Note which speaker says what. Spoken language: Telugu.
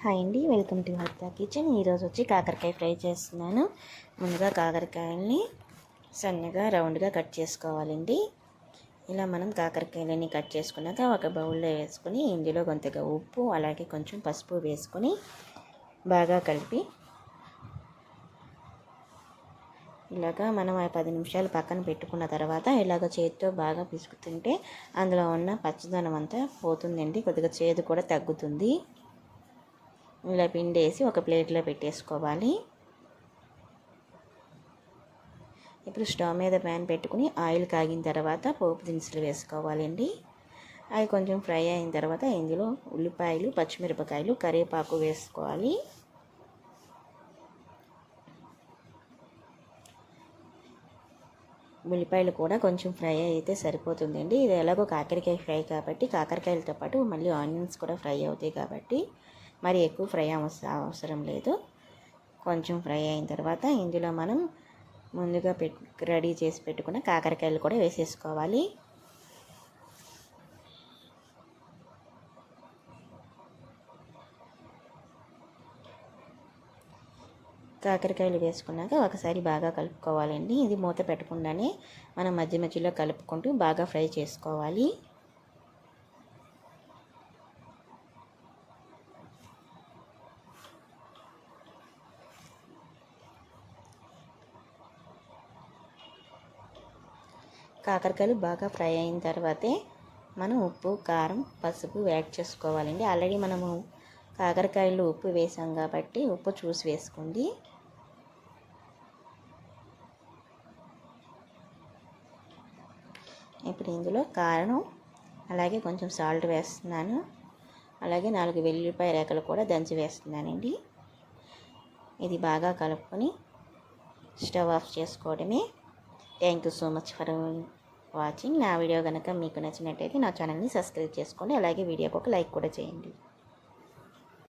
Speaker 1: హాయ్ అండి, వెల్కమ్ టు హర్తా కిచెన్. ఈరోజు వచ్చి కాకరకాయ ఫ్రై చేస్తున్నాను. ముందుగా కాకరకాయల్ని సన్నగా రౌండ్గా కట్ చేసుకోవాలండి. ఇలా మనం కాకరకాయలని కట్ చేసుకున్నాక ఒక బౌల్లో వేసుకొని ఇందులో కొంతగా ఉప్పు అలాగే కొంచెం పసుపు వేసుకొని బాగా కలిపి ఇలాగా మనం 10 నిమిషాలు పక్కన పెట్టుకున్న తర్వాత ఇలాగ చేతితో బాగా పిసుకుతుంటే అందులో ఉన్న పచ్చదనం అంతా పోతుందండి. కొద్దిగా చేదు కూడా తగ్గుతుంది. ఇలా పిండేసి ఒక ప్లేట్లో పెట్టేసుకోవాలి. ఇప్పుడు స్టవ్ మీద ప్యాన్ పెట్టుకుని ఆయిల్ కాగిన తర్వాత పోపు దినుసులు వేసుకోవాలండి. అవి కొంచెం ఫ్రై అయిన తర్వాత ఇందులో ఉల్లిపాయలు, పచ్చిమిరపకాయలు, కరివేపాకు వేసుకోవాలి. ఉల్లిపాయలు కూడా కొంచెం ఫ్రై అయితే సరిపోతుందండి. ఇది ఎలాగో కాకరకాయ ఫ్రై కాబట్టి కాకరకాయలతో పాటు మళ్ళీ ఆనియన్స్ కూడా ఫ్రై అవుతాయి కాబట్టి మరి ఎక్కువ ఫ్రై అవసరం లేదు. కొంచెం ఫ్రై అయిన తర్వాత ఇందులో మనం ముందుగా రెడీ చేసి పెట్టుకున్న కాకరకాయలు కూడా వేసేసుకోవాలి. కాకరకాయలు వేసుకున్నాక ఒకసారి బాగా కలుపుకోవాలండి. ఇది మూత పెట్టకుండానే మనం మధ్య మధ్యలో కలుపుకుంటూ బాగా ఫ్రై చేసుకోవాలి. కాకరకాయలు బాగా ఫ్రై అయిన తర్వాతే మనం ఉప్పు, కారం, పసుపు యాడ్ చేసుకోవాలండి. ఆల్రెడీ మనము కాకరకాయలు ఉప్పు వేసాం కాబట్టి ఉప్పు చూసి వేసుకోండి. ఇప్పుడు ఇందులో కారం అలాగే కొంచెం సాల్ట్ వేస్తున్నాను. అలాగే 4 వెల్లుల్లిపాయ రేఖలు కూడా దంచి వేస్తున్నానండి. ఇది బాగా కలుపుకొని స్టవ్ ఆఫ్ చేసుకోవడమే. Thank you so much for watching. నా వీడియో కనుక మీకు నచ్చినట్టయితే నా ఛానల్ని సబ్స్క్రైబ్ చేసుకోండి. అలాగే వీడియోకి ఒక లైక్ కూడా చేయండి.